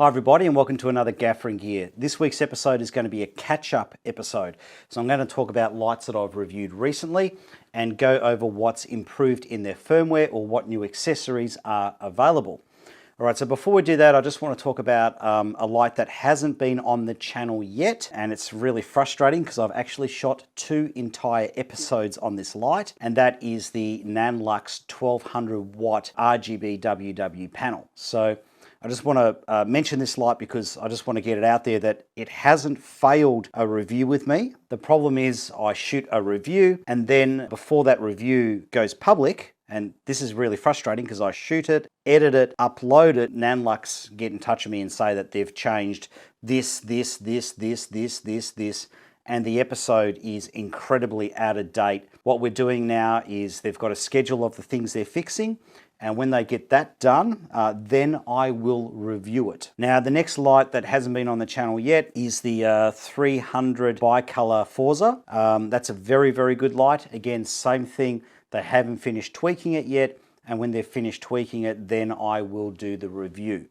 Hi everybody and welcome to another Gaffering Gear. This week's episode is going to be a catch-up episode. So I'm going to talk about lights that I've reviewed recently and go over what's improved in their firmware or what new accessories are available. Alright, so before we do that, I just want to talk about a light that hasn't been on the channel yet, and it's really frustrating because I've actually shot 2 entire episodes on this light, and that is the Nanlux 1200 watt RGB WW panel. So I just want to mention this light because I just want to get it out there that it hasn't failed a review with me. The problem is I shoot a review and then before that review goes public, and this is really frustrating because I shoot it, edit it, upload it, Nanlux get in touch with me and say that they've changed this, and the episode is incredibly out of date. What we're doing now is they've got a schedule of the things they're fixing, and when they get that done, then I will review it. Now, the next light that hasn't been on the channel yet is the 300 bicolor Forza. That's a very, very good light. Again, same thing. They haven't finished tweaking it yet, and when they're finished tweaking it, then I will do the review.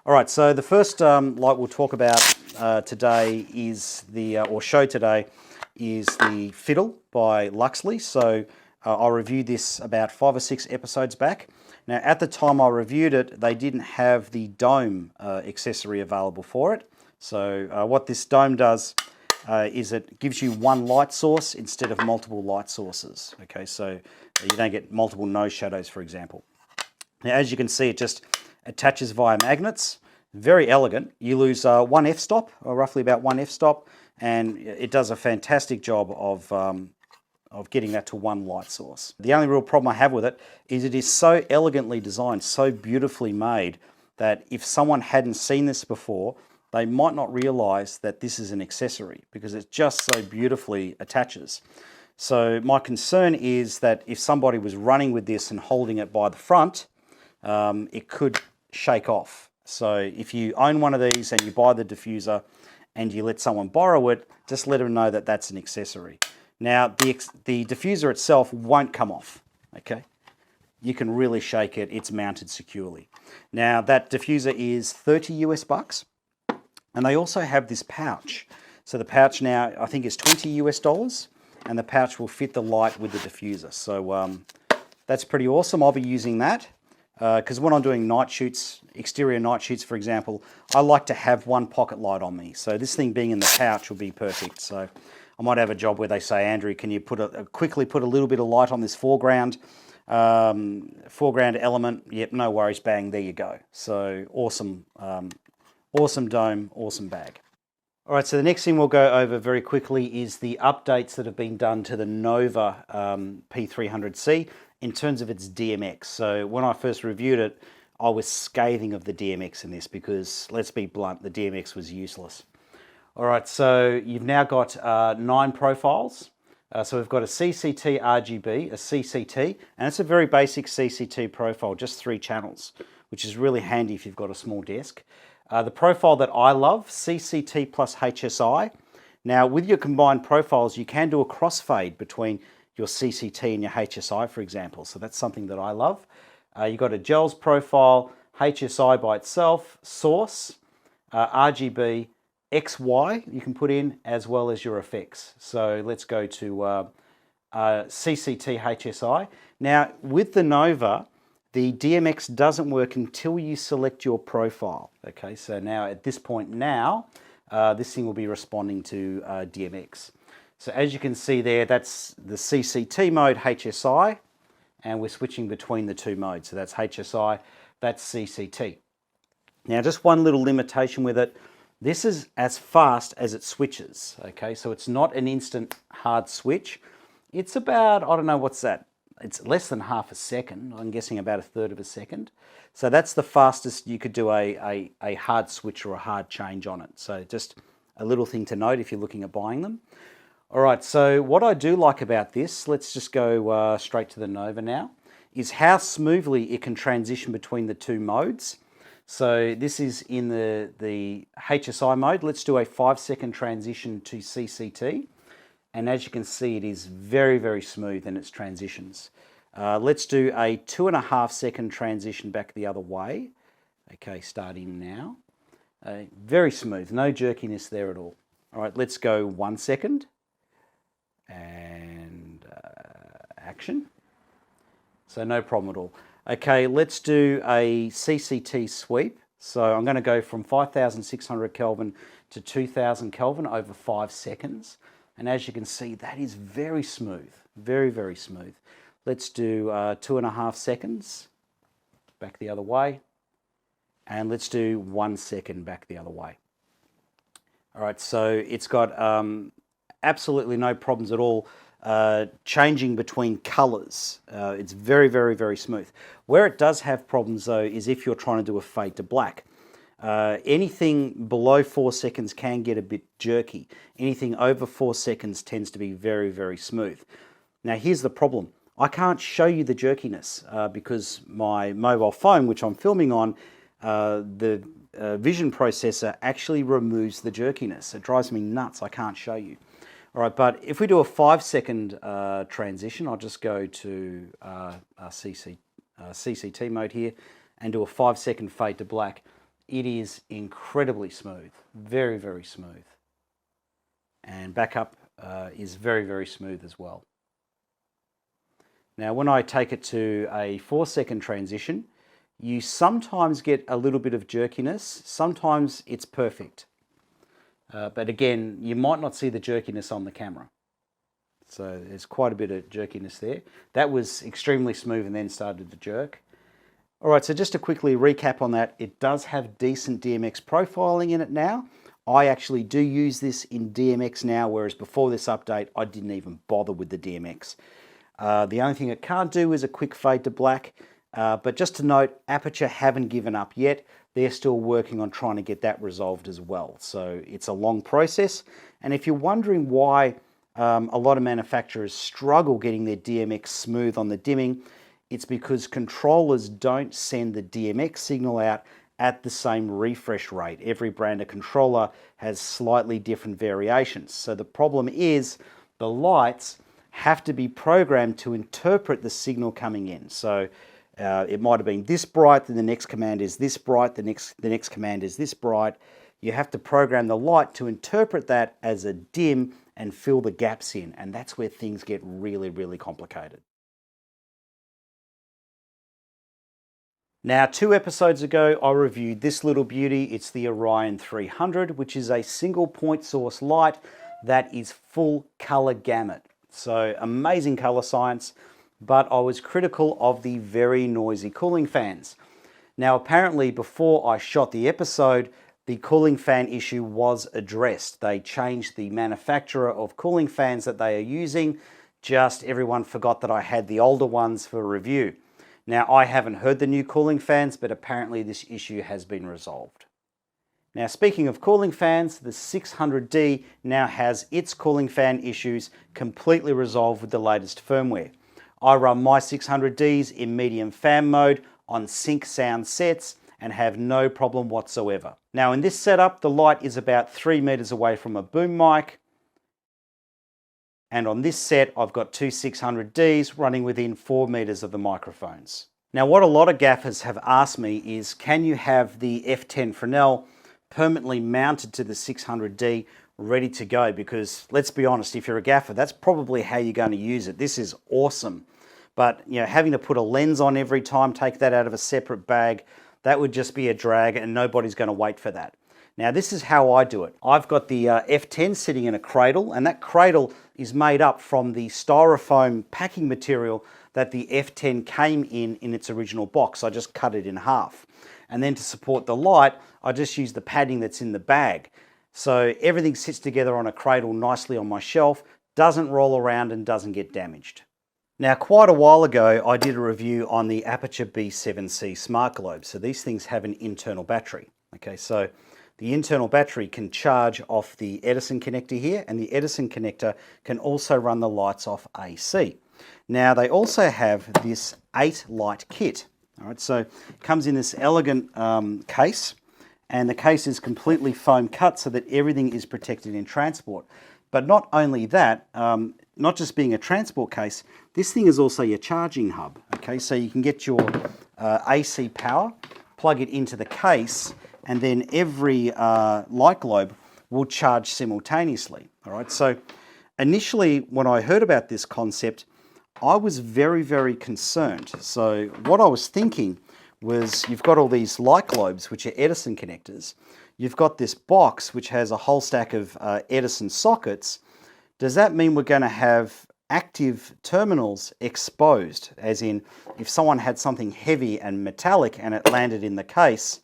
All right, so the first light we'll talk about today is the Fiddle by Luxli. So I reviewed this about 5 or 6 episodes back. Now, at the time I reviewed it, they didn't have the dome accessory available for it. So what this dome does is it gives you one light source instead of multiple light sources. Okay, so you don't get multiple nose shadows, for example. Now, as you can see, it just attaches via magnets. Very elegant. You lose one f-stop, or roughly about one f-stop, and it does a fantastic job of getting that to one light source. The only real problem I have with it is so elegantly designed, so beautifully made, that if someone hadn't seen this before, they might not realize that this is an accessory because it just so beautifully attaches. So my concern is that if somebody was running with this and holding it by the front, it could shake off. So if you own one of these and you buy the diffuser and you let someone borrow it, just let them know that that's an accessory. Now, the diffuser itself won't come off, okay? You can really shake it, it's mounted securely. Now, that diffuser is 30 US bucks, and they also have this pouch. So the pouch now, I think, is 20 US dollars, and the pouch will fit the light with the diffuser. So that's pretty awesome. I'll be using that because when I'm doing night shoots, exterior night shoots, for example, I like to have one pocket light on me. So this thing being in the pouch will be perfect. So I might have a job where they say, Andrew, can you quickly put a little bit of light on this foreground element? Yep, no worries, bang, there you go. So awesome, awesome dome, awesome bag. All right, so the next thing we'll go over very quickly is the updates that have been done to the Nova P300C in terms of its DMX. So when I first reviewed it, I was scathing of the DMX in this because, let's be blunt, the DMX was useless. All right, so you've now got 9 profiles. So we've got a CCT RGB, a CCT, and it's a very basic CCT profile, just 3 channels, which is really handy if you've got a small desk. The profile that I love, CCT plus HSI. Now, with your combined profiles, you can do a crossfade between your CCT and your HSI, for example. So that's something that I love. You've got a gels profile, HSI by itself, source, RGB, XY you can put in, as well as your effects. So let's go to CCT HSI. Now, with the Nova, the DMX doesn't work until you select your profile. Okay, so now at this point now, this thing will be responding to DMX. So as you can see there, that's the CCT mode, HSI, and we're switching between the 2 modes. So that's HSI, that's CCT. Now, just one little limitation with it. This is as fast as it switches, okay? So it's not an instant hard switch. It's about, I don't know, what's that? It's less than half a second. I'm guessing about 1/3 of a second. So that's the fastest you could do a hard switch or a hard change on it. So just a little thing to note if you're looking at buying them. All right, so what I do like about this, let's just go straight to the Nova now, is how smoothly it can transition between the 2 modes. So this is in the HSI mode. Let's do a 5-second transition to CCT. And as you can see, it is very, very smooth in its transitions. Let's do a 2.5-second transition back the other way. Okay, starting now. Very smooth, no jerkiness there at all. All right, let's go 1 second. And action. So no problem at all. Okay, let's do a CCT sweep. So I'm going to go from 5,600 Kelvin to 2,000 Kelvin over 5 seconds. And as you can see, that is very smooth, very, very smooth. Let's do 2.5 seconds, back the other way. And let's do 1 second back the other way. All right, so it's got absolutely no problems at all changing between colors. It's very, very, very smooth. Where it does have problems though is if you're trying to do a fade to black. Anything below 4 seconds can get a bit jerky. Anything over 4 seconds tends to be very, very smooth. Now here's the problem. I can't show you the jerkiness because my mobile phone, which I'm filming on, the vision processor actually removes the jerkiness. It drives me nuts. I can't show you. All right, but if we do a 5 second transition, I'll just go to CCT mode here and do a 5 second fade to black. It is incredibly smooth, very, very smooth. And backup is very, very smooth as well. Now, when I take it to a 4 second transition, you sometimes get a little bit of jerkiness. Sometimes it's perfect. But again, you might not see the jerkiness on the camera. So there's quite a bit of jerkiness there. That was extremely smooth and then started to jerk. All right, so just to quickly recap on that, it does have decent DMX profiling in it now. I actually do use this in DMX now, whereas before this update, I didn't even bother with the DMX. The only thing it can't do is a quick fade to black. But just to note, Aputure haven't given up yet. They're still working on trying to get that resolved as well. So it's a long process. And if you're wondering why a lot of manufacturers struggle getting their DMX smooth on the dimming, it's because controllers don't send the DMX signal out at the same refresh rate. Every brand of controller has slightly different variations. So the problem is the lights have to be programmed to interpret the signal coming in. So it might have been this bright, then the next command is this bright, the next command is this bright. You have to program the light to interpret that as a dim and fill the gaps in, and that's where things get really, really complicated. Now, 2 episodes ago, I reviewed this little beauty. It's the Orion 300, which is a single point source light that is full color gamut. So amazing color science. But I was critical of the very noisy cooling fans. Now, apparently before I shot the episode, the cooling fan issue was addressed. They changed the manufacturer of cooling fans that they are using. Just everyone forgot that I had the older ones for review. Now, I haven't heard the new cooling fans, but apparently this issue has been resolved. Now, speaking of cooling fans, the 600D now has its cooling fan issues completely resolved with the latest firmware. I run my 600Ds in medium fan mode on sync sound sets and have no problem whatsoever. Now in this setup, the light is about 3 meters away from a boom mic. And on this set, I've got two 600Ds running within 4 meters of the microphones. Now what a lot of gaffers have asked me is, can you have the F10 Fresnel permanently mounted to the 600D ready to go? Because let's be honest, if you're a gaffer, that's probably how you're going to use it. This is awesome. But you know, having to put a lens on every time, take that out of a separate bag, that would just be a drag and nobody's going to wait for that. Now this is how I do it. I've got the F10 sitting in a cradle, and that cradle is made up from the styrofoam packing material that the F10 came in its original box. I just cut it in half. And then to support the light, I just use the padding that's in the bag. So everything sits together on a cradle nicely on my shelf, doesn't roll around and doesn't get damaged. Now, quite a while ago, I did a review on the Aputure B7C smart globe. So these things have an internal battery. Okay, so the internal battery can charge off the Edison connector here, and the Edison connector can also run the lights off AC. Now, they also have this 8 light kit. All right, so it comes in this elegant case, and the case is completely foam cut so that everything is protected in transport. But not only that, not just being a transport case, this thing is also your charging hub. Okay, so you can get your AC power, plug it into the case, and then every light globe will charge simultaneously. All right, so initially when I heard about this concept, I was very, very concerned. So what I was thinking was, you've got all these light globes, which are Edison connectors. You've got this box, which has a whole stack of Edison sockets. Does that mean we're going to have active terminals exposed? As in, if someone had something heavy and metallic and it landed in the case,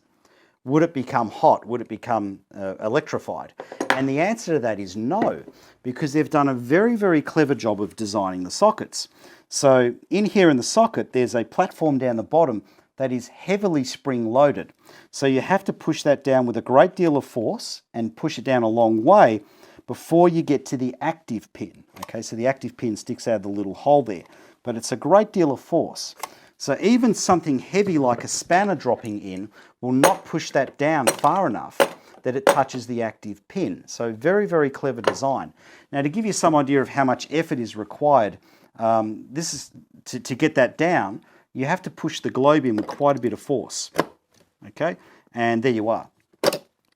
would it become hot? Would it become electrified? And the answer to that is no, because they've done a very, very clever job of designing the sockets. So in here in the socket, there's a platform down the bottom that is heavily spring-loaded. So you have to push that down with a great deal of force and push it down a long way before you get to the active pin. Okay, so the active pin sticks out of the little hole there, but it's a great deal of force. So even something heavy like a spanner dropping in will not push that down far enough that it touches the active pin. So very, very clever design. Now, to give you some idea of how much effort is required, this is to get that down, you have to push the globe in with quite a bit of force. Okay, and there you are.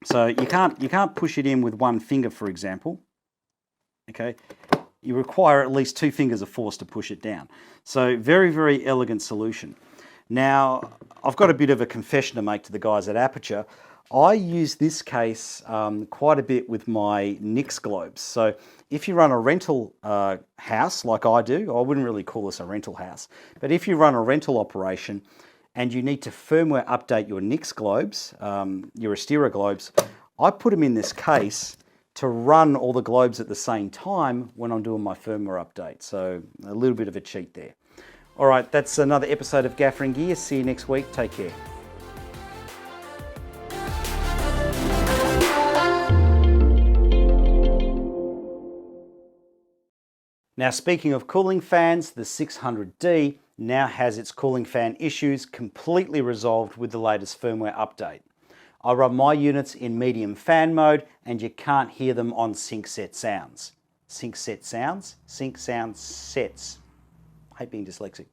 So you can't push it in with one finger, for example. Okay, you require at least 2 fingers of force to push it down. So very, very elegant solution. Now, I've got a bit of a confession to make to the guys at Aputure. I use this case quite a bit with my Nix globes. So if you run a rental house like I do, I wouldn't really call this a rental house, but if you run a rental operation and you need to firmware update your Nix globes, your Astera globes, I put them in this case to run all the globes at the same time when I'm doing my firmware update. So a little bit of a cheat there. All right, that's another episode of Gaffer and Gear. See you next week. Take care. Now, speaking of cooling fans, the 600D now has its cooling fan issues completely resolved with the latest firmware update. I run my units in medium fan mode and you can't hear them on sync set sounds. Sync set sounds? Sync sound sets. I hate being dyslexic.